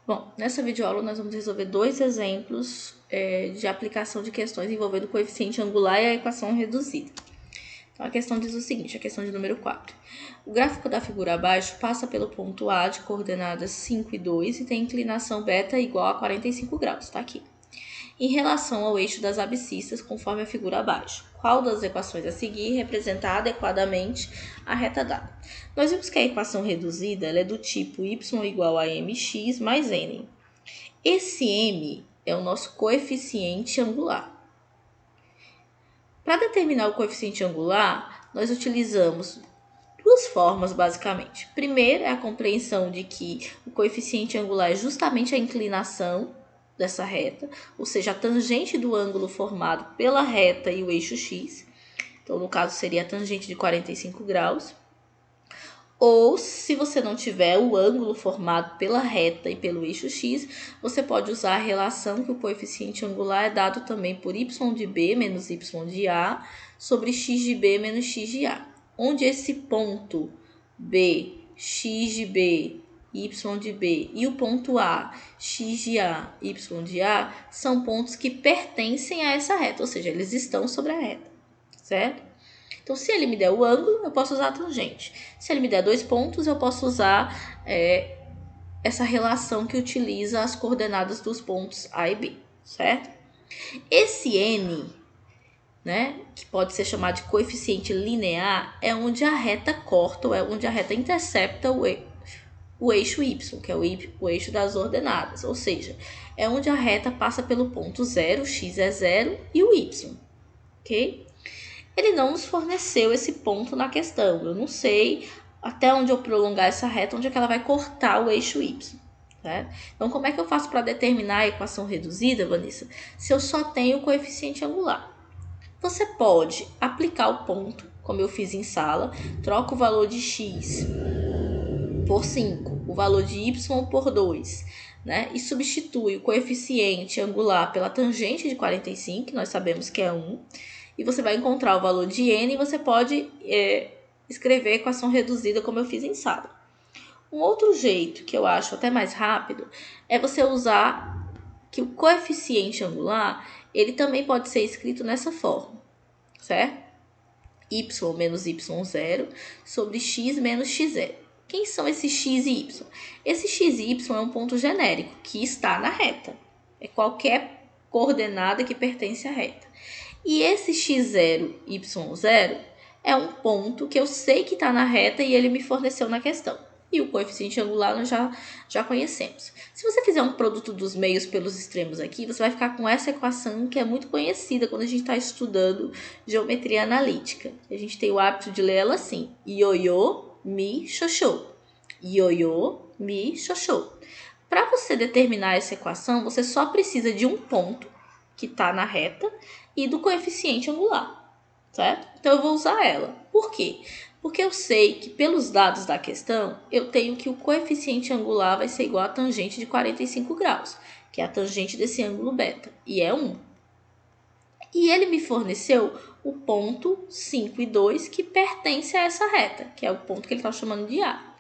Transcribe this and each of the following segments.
Bom, nessa videoaula nós vamos resolver dois exemplos de aplicação de questões envolvendo o coeficiente angular e a equação reduzida. Então, a questão diz o seguinte, a questão de número 4. O gráfico da figura abaixo passa pelo ponto A de coordenadas 5 e 2 e tem inclinação beta igual a 45 graus, está aqui. Em relação ao eixo das abscissas, conforme a figura abaixo, qual das equações a seguir representa adequadamente a reta dada? Nós vimos que a equação reduzida ela é do tipo y igual a mx mais n. Esse m é o nosso coeficiente angular. Para determinar o coeficiente angular, nós utilizamos duas formas, basicamente. Primeiro é a compreensão de que o coeficiente angular é justamente a inclinação dessa reta, ou seja, a tangente do ângulo formado pela reta e o eixo x. Então, no caso, seria a tangente de 45 graus. Ou, se você não tiver o ângulo formado pela reta e pelo eixo x, você pode usar a relação que o coeficiente angular é dado também por y de b menos y de a sobre x de b menos x de a. Onde esse ponto b, x de b, y de b e o ponto a, x de a, y de a, são pontos que pertencem a essa reta, ou seja, eles estão sobre a reta, certo? Então, se ele me der o ângulo, eu posso usar a tangente. Se ele me der 2 pontos, eu posso usar essa relação que utiliza as coordenadas dos pontos A e B, certo? Esse n, né, que pode ser chamado de coeficiente linear, é onde a reta corta, ou é onde a reta intercepta o eixo y, que é o eixo das ordenadas. Ou seja, é onde a reta passa pelo ponto 0, x é 0, e o y, ok? Ele não nos forneceu esse ponto na questão. Eu não sei até onde eu prolongar essa reta, onde é que ela vai cortar o eixo y. Certo? Então, como é que eu faço para determinar a equação reduzida, Vanessa, se eu só tenho o coeficiente angular? Você pode aplicar o ponto, como eu fiz em sala, troca o valor de x por 5, o valor de y por 2, né? E substitui o coeficiente angular pela tangente de 45, que nós sabemos que é 1, e você vai encontrar o valor de n e você pode escrever a equação reduzida como eu fiz em sala. Um outro jeito, que eu acho até mais rápido, é você usar que o coeficiente angular, ele também pode ser escrito nessa forma, certo? Y menos y0 sobre x menos x0. Quem são esses x e y? Esse x e y é um ponto genérico que está na reta. É qualquer coordenada que pertence à reta. E esse x0, y0 é um ponto que eu sei que está na reta e ele me forneceu na questão. E o coeficiente angular nós já conhecemos. Se você fizer um produto dos meios pelos extremos aqui, você vai ficar com essa equação que é muito conhecida quando a gente está estudando geometria analítica. A gente tem o hábito de ler ela assim: ioiô, mi, xoxô. Ioiô, mi, xoxô. Para você determinar essa equação, você só precisa de um ponto que está na reta e do coeficiente angular, certo? Então, eu vou usar ela. Por quê? Porque eu sei que, pelos dados da questão, eu tenho que o coeficiente angular vai ser igual à tangente de 45 graus, que é a tangente desse ângulo beta, e é 1. E ele me forneceu o ponto 5 e 2, que pertence a essa reta, que é o ponto que ele está chamando de A.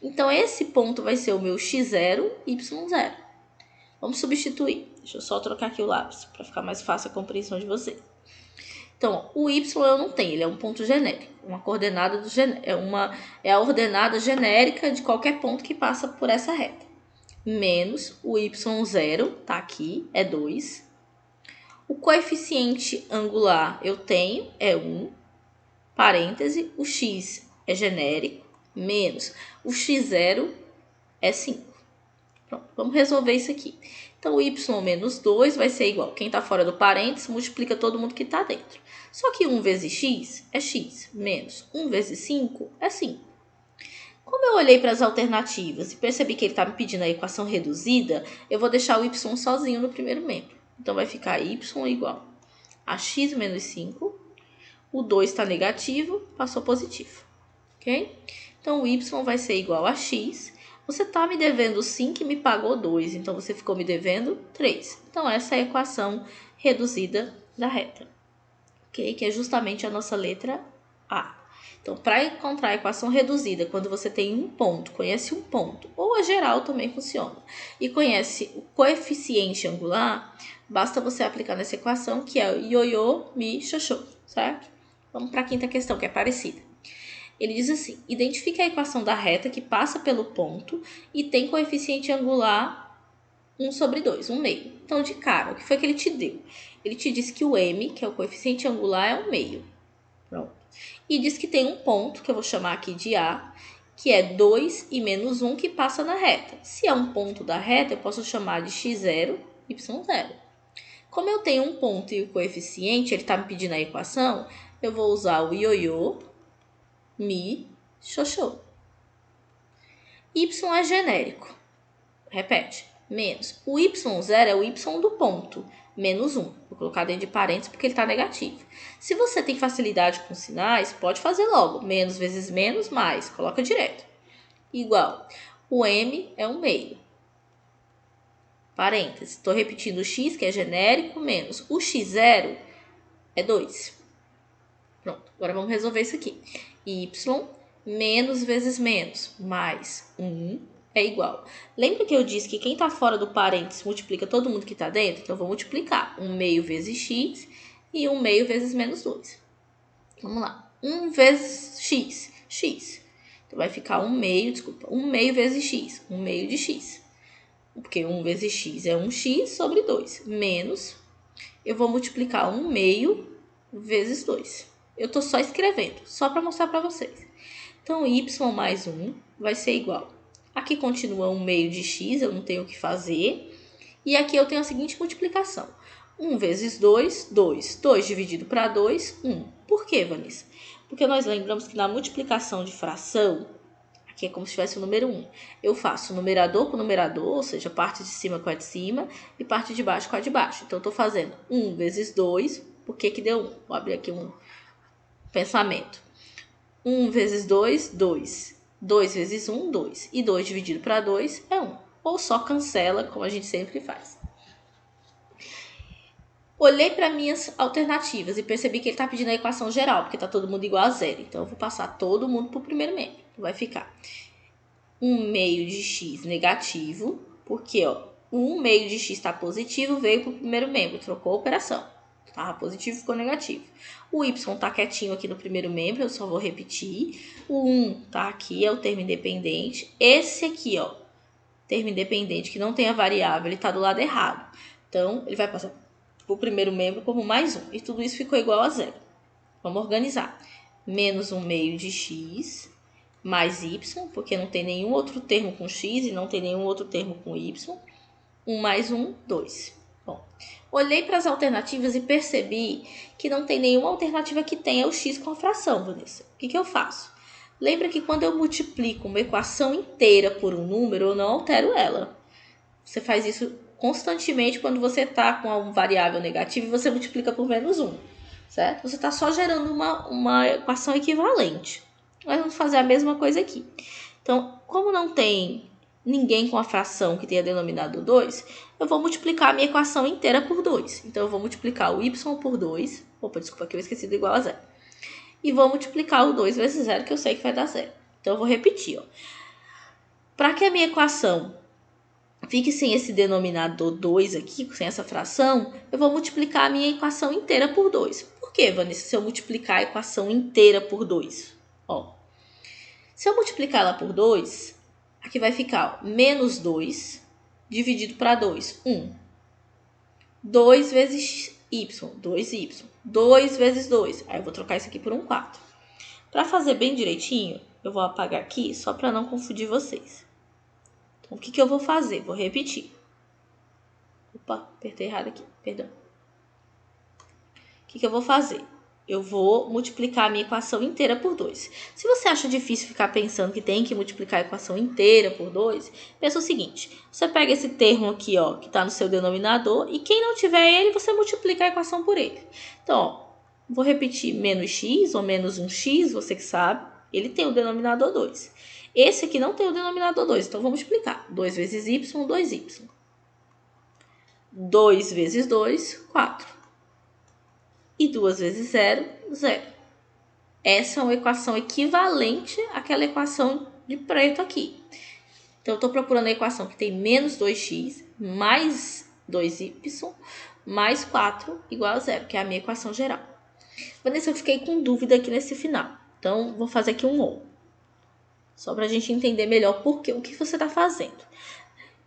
Então, esse ponto vai ser o meu x0, y0. Vamos substituir. Deixa eu só trocar aqui o lápis, para ficar mais fácil a compreensão de vocês. Então, o y eu não tenho, ele é um ponto genérico. Uma coordenada é a ordenada genérica de qualquer ponto que passa por essa reta. Menos o y0, tá aqui, é 2. O coeficiente angular eu tenho, é 1. Parêntese, o x é genérico, menos o x0 é 5. Pronto, vamos resolver isso aqui. Então, o y menos 2 vai ser igual. Quem está fora do parênteses multiplica todo mundo que está dentro. Só que 1 vezes x é x, menos 1 vezes 5 é 5. Como eu olhei para as alternativas e percebi que ele está me pedindo a equação reduzida, eu vou deixar o y sozinho no primeiro membro. Então, vai ficar y igual a x menos 5. O 2 está negativo, passou positivo. Ok? Então, o y vai ser igual a x. Você está me devendo 5 e me pagou 2, então você ficou me devendo 3. Então, essa é a equação reduzida da reta, ok? Que é justamente a nossa letra A. Então, para encontrar a equação reduzida, quando você tem um ponto, conhece um ponto, ou a geral também funciona, e conhece o coeficiente angular, basta você aplicar nessa equação, que é o ioiô, mi, xoxô, certo? Vamos para a quinta questão, que é parecida. Ele diz assim, identifique a equação da reta que passa pelo ponto e tem coeficiente angular 1 sobre 2, 1 meio. Então, de cara, o que foi que ele te deu? Ele te disse que o m, que é o coeficiente angular, é 1 meio. Pronto. E diz que tem um ponto, que eu vou chamar aqui de A, que é 2 e menos 1 que passa na reta. Se é um ponto da reta, eu posso chamar de x0, y0. Como eu tenho um ponto e o coeficiente, ele está me pedindo a equação, eu vou usar o ioiô, mi, xoxô. Y é genérico. Repete. Menos. O y0 é o y do ponto. Menos 1. Vou colocar dentro de parênteses porque ele está negativo. Se você tem facilidade com sinais, pode fazer logo. Menos vezes menos, mais. Coloca direto. Igual. O m é 1 meio. Parênteses. Estou repetindo o x, que é genérico, menos. O x0 é 2. Pronto. Agora vamos resolver isso aqui. Y menos vezes menos, mais 1 é igual. Lembra que eu disse que quem está fora do parênteses multiplica todo mundo que está dentro? Então, eu vou multiplicar 1 meio vezes x e 1 meio vezes menos 2. Vamos lá. 1 vezes x, x. Então, vai ficar 1 meio, desculpa, 1 meio vezes x, 1 meio de x. Porque 1 vezes x é 1x sobre 2. Menos, eu vou multiplicar 1 meio vezes 2. Eu estou só escrevendo, só para mostrar para vocês. Então, y mais 1 vai ser igual. Aqui continua 1 meio de x, eu não tenho o que fazer. E aqui eu tenho a seguinte multiplicação. 1 vezes 2, 2. 2 dividido para 2, 1. Por quê, Vanessa? Porque nós lembramos que na multiplicação de fração, aqui é como se tivesse o número 1. Eu faço numerador com numerador, ou seja, parte de cima com a de cima e parte de baixo com a de baixo. Então, eu estou fazendo 1 vezes 2, por que que deu 1? Vou abrir aqui um pensamento. 1 vezes 2, 2. 2 vezes 1, 2. E 2 dividido para 2 é 1. Ou só cancela, como a gente sempre faz. Olhei para minhas alternativas e percebi que ele está pedindo a equação geral, porque está todo mundo igual a zero. Então, eu vou passar todo mundo para o primeiro membro. Vai ficar 1 meio de x negativo, porque ó, o 1 meio de x está positivo, veio para o primeiro membro, trocou a operação. Estava positivo, ficou negativo. O y está quietinho aqui no primeiro membro, eu só vou repetir. O 1 está aqui, é o termo independente. Esse aqui, ó, termo independente que não tem a variável, ele está do lado errado. Então, ele vai passar para o primeiro membro como mais 1. E tudo isso ficou igual a zero. Vamos organizar. Menos 1 meio de x mais y, porque não tem nenhum outro termo com x e não tem nenhum outro termo com y. 1 mais 1, 2. Bom, olhei para as alternativas e percebi que não tem nenhuma alternativa que tenha o x com a fração, Vanessa. O que eu faço? Lembra que quando eu multiplico uma equação inteira por um número, eu não altero ela. Você faz isso constantemente quando você está com uma variável negativa e você multiplica por menos 1, certo? Você está só gerando uma equação equivalente. Nós vamos fazer a mesma coisa aqui. Então, como não tem ninguém com a fração que tenha denominado 2, eu vou multiplicar a minha equação inteira por 2. Então, eu vou multiplicar o y por 2. Opa, desculpa, aqui eu esqueci do igual a zero. E vou multiplicar o 2 vezes 0, que eu sei que vai dar 0. Então, eu vou repetir. Para que a minha equação fique sem esse denominador 2 aqui, sem essa fração, eu vou multiplicar a minha equação inteira por 2. Por que, Vanessa, se eu multiplicar a equação inteira por 2? Ó, se eu multiplicar ela por 2, aqui vai ficar ó, menos 2 dividido para 2, 1. 2 vezes y, 2y. 2 vezes 2, aí eu vou trocar isso aqui por um 4. Para fazer bem direitinho, eu vou apagar aqui só para não confundir vocês. Então, o que eu vou fazer? Vou repetir. Opa, apertei errado aqui, perdão. O que eu vou fazer? Eu vou multiplicar a minha equação inteira por 2. Se você acha difícil ficar pensando que tem que multiplicar a equação inteira por 2, pensa o seguinte. Você pega esse termo aqui, ó, que está no seu denominador, e quem não tiver ele, você multiplica a equação por ele. Então, ó, vou repetir menos x ou menos 1x, você que sabe, ele tem o denominador 2. Esse aqui não tem o denominador 2, então vou multiplicar. 2 vezes y, 2y. 2 vezes 2, 4. E 2 vezes 0, 0. essa é uma equação equivalente àquela equação de preto aqui. Então, eu estou procurando a equação que tem menos 2x mais 2y mais 4 igual a zero, que é a minha equação geral. Vanessa, eu fiquei com dúvida aqui nesse final. Então, vou fazer aqui um ou. Só para a gente entender melhor o que você está fazendo.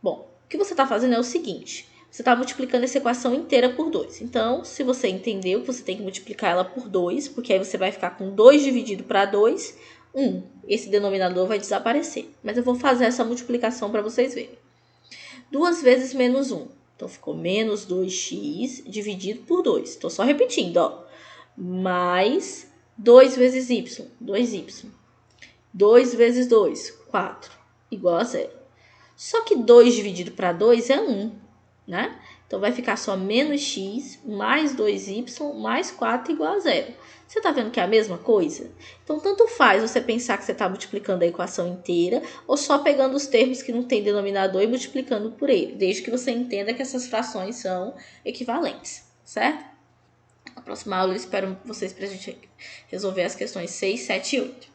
Bom, o que você está fazendo é o seguinte. Você está multiplicando essa equação inteira por 2. Então, se você entendeu que você tem que multiplicar ela por 2, porque aí você vai ficar com 2 dividido para 2, 1. Esse denominador vai desaparecer. Mas eu vou fazer essa multiplicação para vocês verem. 2 vezes menos 1. Então, ficou menos 2x dividido por 2. Estou só repetindo, ó. Mais 2 vezes y, 2y. 2 vezes 2, 4, igual a zero. Só que 2 dividido para 2 é 1, né? Então, vai ficar só menos x mais 2y mais 4 igual a zero. Você está vendo que é a mesma coisa? Então, tanto faz você pensar que você está multiplicando a equação inteira ou só pegando os termos que não tem denominador e multiplicando por ele, desde que você entenda que essas frações são equivalentes, certo? Na próxima aula, eu espero vocês para a gente resolver as questões 6, 7 e 8.